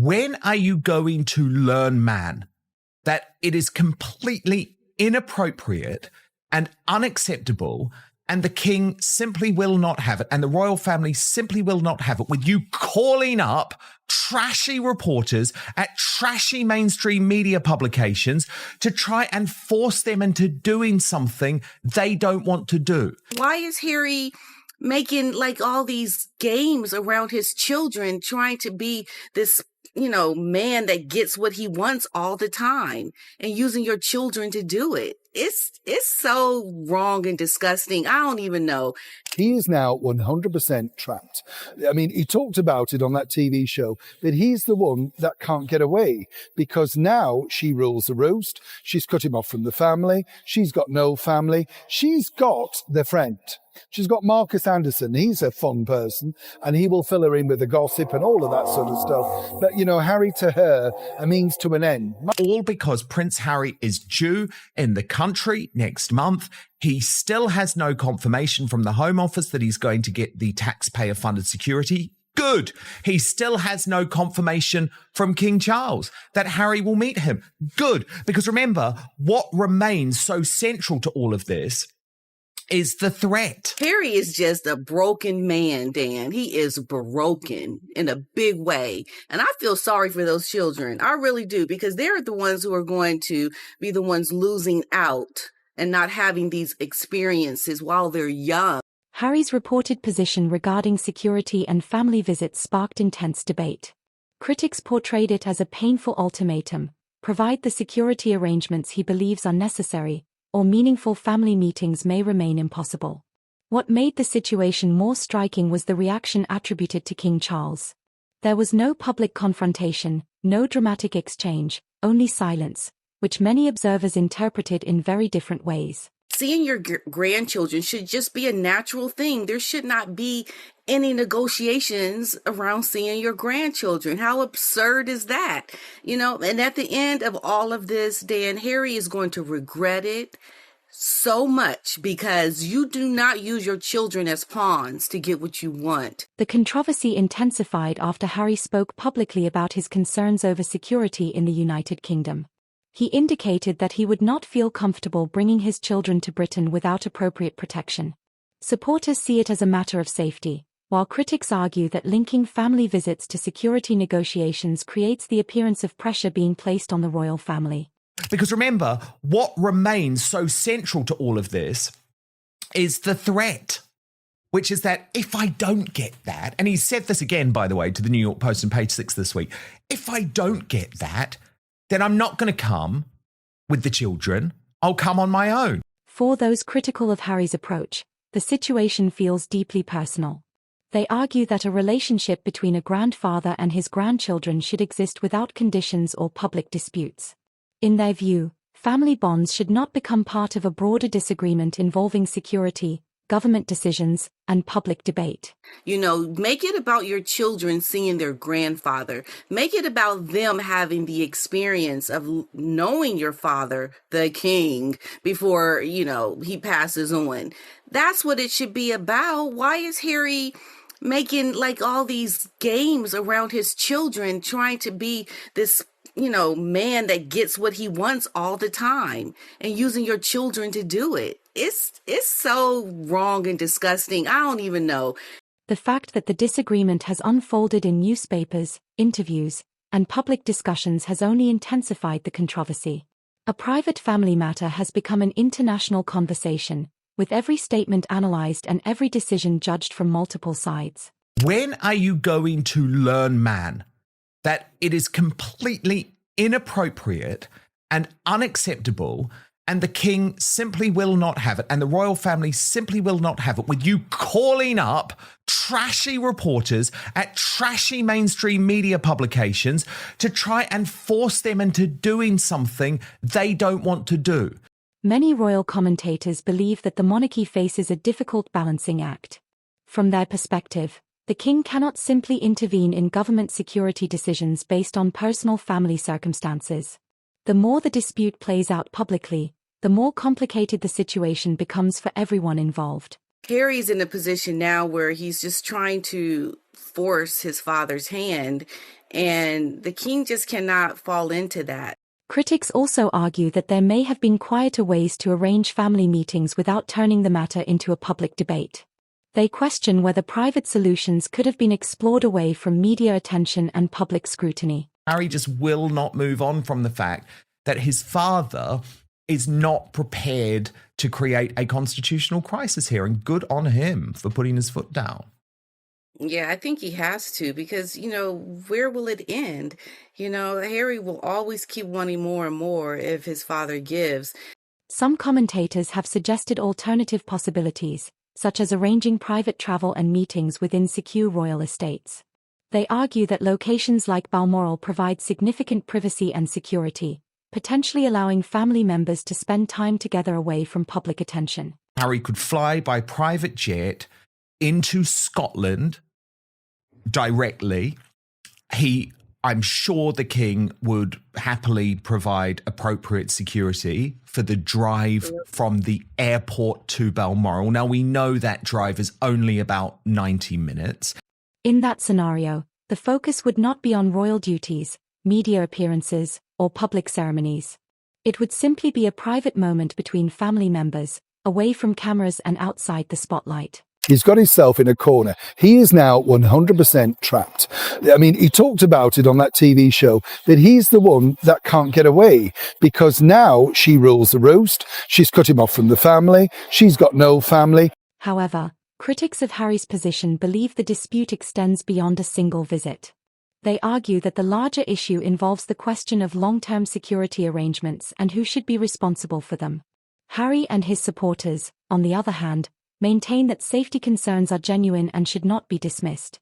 When are you going to learn, man, that it is completely inappropriate and unacceptable, and the king simply will not have it, and the royal family simply will not have it, with you calling up trashy reporters at trashy mainstream media publications to try and force them into doing something they don't want to do? Why is Harry making like all these games around his children, trying to be this, man that gets what he wants all the time and using your children to do it? It's so wrong and disgusting. I don't even know. He is now 100% trapped. I mean, he talked about it on that TV show, that he's the one that can't get away because now she rules the roost. She's cut him off from the family. She's got no family. She's got the friend. She's got Marcus Anderson. He's a fun person and he will fill her in with the gossip and all of that sort of stuff. But, Harry to her, a means to an end. All because Prince Harry is due in the country next month. He still has no confirmation from the Home Office that he's going to get the taxpayer-funded security. Good. He still has no confirmation from King Charles that Harry will meet him. Good. Because remember, what remains so central to all of this is the threat. Harry is just a broken man, Dan. He is broken in a big way. And I feel sorry for those children. I really do, because they're the ones who are going to be the ones losing out and not having these experiences while they're young. Harry's reported position regarding security and family visits sparked intense debate. Critics portrayed it as a painful ultimatum: provide the security arrangements he believes are necessary, or meaningful family meetings may remain impossible. What made the situation more striking was the reaction attributed to King Charles. There was no public confrontation, no dramatic exchange, only silence, which many observers interpreted in very different ways. Seeing your grandchildren should just be a natural thing. There should not be any negotiations around seeing your grandchildren. How absurd is that? And at the end of all of this, Dan, Harry is going to regret it so much because you do not use your children as pawns to get what you want. The controversy intensified after Harry spoke publicly about his concerns over security in the United Kingdom. He indicated that he would not feel comfortable bringing his children to Britain without appropriate protection. Supporters see it as a matter of safety, while critics argue that linking family visits to security negotiations creates the appearance of pressure being placed on the royal family. Because remember, what remains so central to all of this is the threat, which is that if I don't get that, and he said this again, by the way, to the New York Post on page 6 this week, if I don't get that, then I'm not going to come with the children. I'll come on my own. For those critical of Harry's approach, the situation feels deeply personal. They argue that a relationship between a grandfather and his grandchildren should exist without conditions or public disputes. In their view, family bonds should not become part of a broader disagreement involving security, government decisions, and public debate. Make it about your children seeing their grandfather. Make it about them having the experience of knowing your father, the king, before, he passes on. That's what it should be about. Why is Harry making like all these games around his children, trying to be this man that gets what he wants all the time and using your children to do it? It's so wrong and disgusting. I don't even know. The fact that the disagreement has unfolded in newspapers, interviews, and public discussions has only intensified the controversy. A private family matter has become an international conversation, with every statement analyzed and every decision judged from multiple sides. When are you going to learn, man, that it is completely inappropriate and unacceptable, and the king simply will not have it, and the royal family simply will not have it, with you calling up trashy reporters at trashy mainstream media publications to try and force them into doing something they don't want to do? Many royal commentators believe that the monarchy faces a difficult balancing act. From their perspective, the king cannot simply intervene in government security decisions based on personal family circumstances. The more the dispute plays out publicly, the more complicated the situation becomes for everyone involved. Harry's in a position now where he's just trying to force his father's hand, and the king just cannot fall into that. Critics also argue that there may have been quieter ways to arrange family meetings without turning the matter into a public debate. They question whether private solutions could have been explored away from media attention and public scrutiny. Harry just will not move on from the fact that his father is not prepared to create a constitutional crisis here, and good on him for putting his foot down. Yeah, I think he has to, because, where will it end? Harry will always keep wanting more and more if his father gives. Some commentators have suggested alternative possibilities, such as arranging private travel and meetings within secure royal estates. They argue that locations like Balmoral provide significant privacy and security, potentially allowing family members to spend time together away from public attention. Harry could fly by private jet into Scotland directly. I'm sure the king would happily provide appropriate security for the drive from the airport to Balmoral. Now, we know that drive is only about 90 minutes. In that scenario, the focus would not be on royal duties, media appearances, or public ceremonies. It would simply be a private moment between family members, away from cameras and outside the spotlight. He's got himself in a corner. He is now 100% trapped. I mean, he talked about it on that TV show, that he's the one that can't get away because now she rules the roost. She's cut him off from the family. She's got no family. However, critics of Harry's position believe the dispute extends beyond a single visit. They argue that the larger issue involves the question of long-term security arrangements and who should be responsible for them. Harry and his supporters, on the other hand, maintain that safety concerns are genuine and should not be dismissed.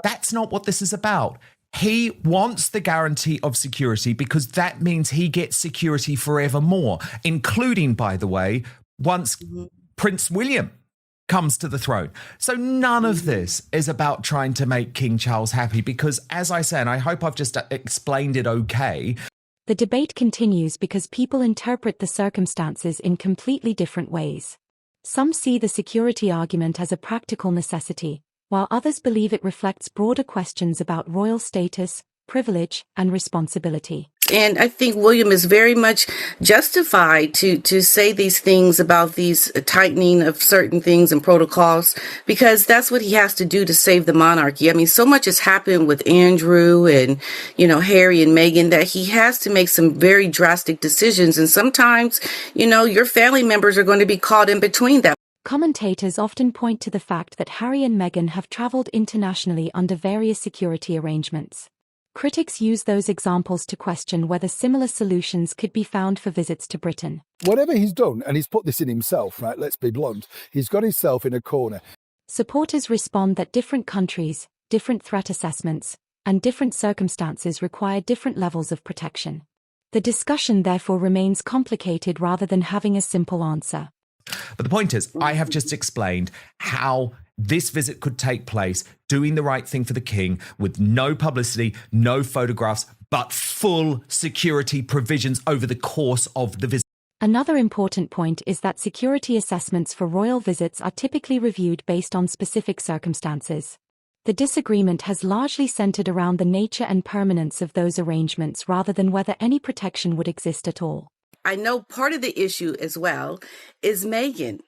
That's not what this is about. He wants the guarantee of security because that means he gets security forevermore, including, by the way, once Prince William comes to the throne. So none of this is about trying to make King Charles happy because, as I said, and I hope I've just explained it okay. The debate continues because people interpret the circumstances in completely different ways. Some see the security argument as a practical necessity, while others believe it reflects broader questions about royal status, privilege, and responsibility. And I think William is very much justified to say these things about these tightening of certain things and protocols, because that's what he has to do to save the monarchy. I mean, so much has happened with Andrew and, Harry and Meghan that he has to make some very drastic decisions. And sometimes, your family members are going to be caught in between that. Commentators often point to the fact that Harry and Meghan have traveled internationally under various security arrangements. Critics use those examples to question whether similar solutions could be found for visits to Britain. Whatever he's done, and he's put this in himself, right, let's be blunt, he's got himself in a corner. Supporters respond that different countries, different threat assessments, and different circumstances require different levels of protection. The discussion therefore remains complicated rather than having a simple answer. But the point is, I have just explained how this visit could take place, doing the right thing for the king, with no publicity, no photographs, but full security provisions over the course of the visit. Another important point is that security assessments for royal visits are typically reviewed based on specific circumstances. The disagreement has largely centered around the nature and permanence of those arrangements rather than whether any protection would exist at all. I know part of the issue as well is Meghan.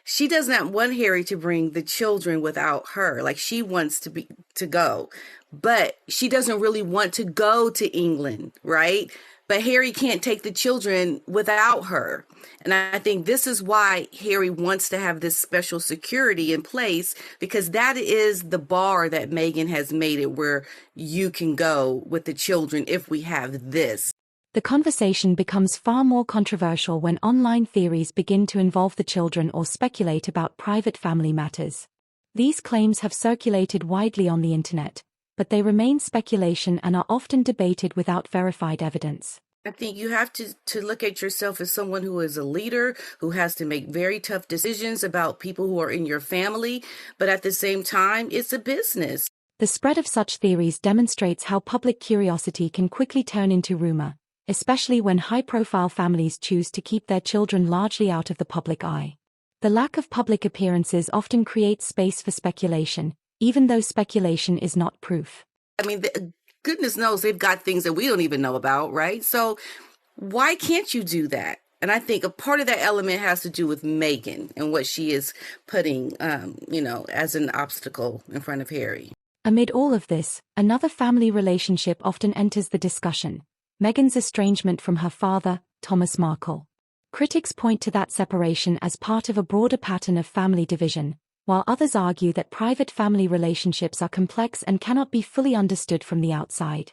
She does not want Harry to bring the children without her. Like, she wants to go, but she doesn't really want to go to England, right? But Harry can't take the children without her. And I think this is why Harry wants to have this special security in place, because that is the bar that Meghan has made it where you can go with the children if we have this. The conversation becomes far more controversial when online theories begin to involve the children or speculate about private family matters. These claims have circulated widely on the internet, but they remain speculation and are often debated without verified evidence. I think you have to look at yourself as someone who is a leader, who has to make very tough decisions about people who are in your family, but at the same time, it's a business. The spread of such theories demonstrates how public curiosity can quickly turn into rumor, especially when high-profile families choose to keep their children largely out of the public eye. The lack of public appearances often creates space for speculation, even though speculation is not proof. I mean, goodness knows they've got things that we don't even know about, right? So why can't you do that? And I think a part of that element has to do with Meghan and what she is putting, as an obstacle in front of Harry. Amid all of this, another family relationship often enters the discussion: Meghan's estrangement from her father, Thomas Markle. Critics point to that separation as part of a broader pattern of family division, while others argue that private family relationships are complex and cannot be fully understood from the outside.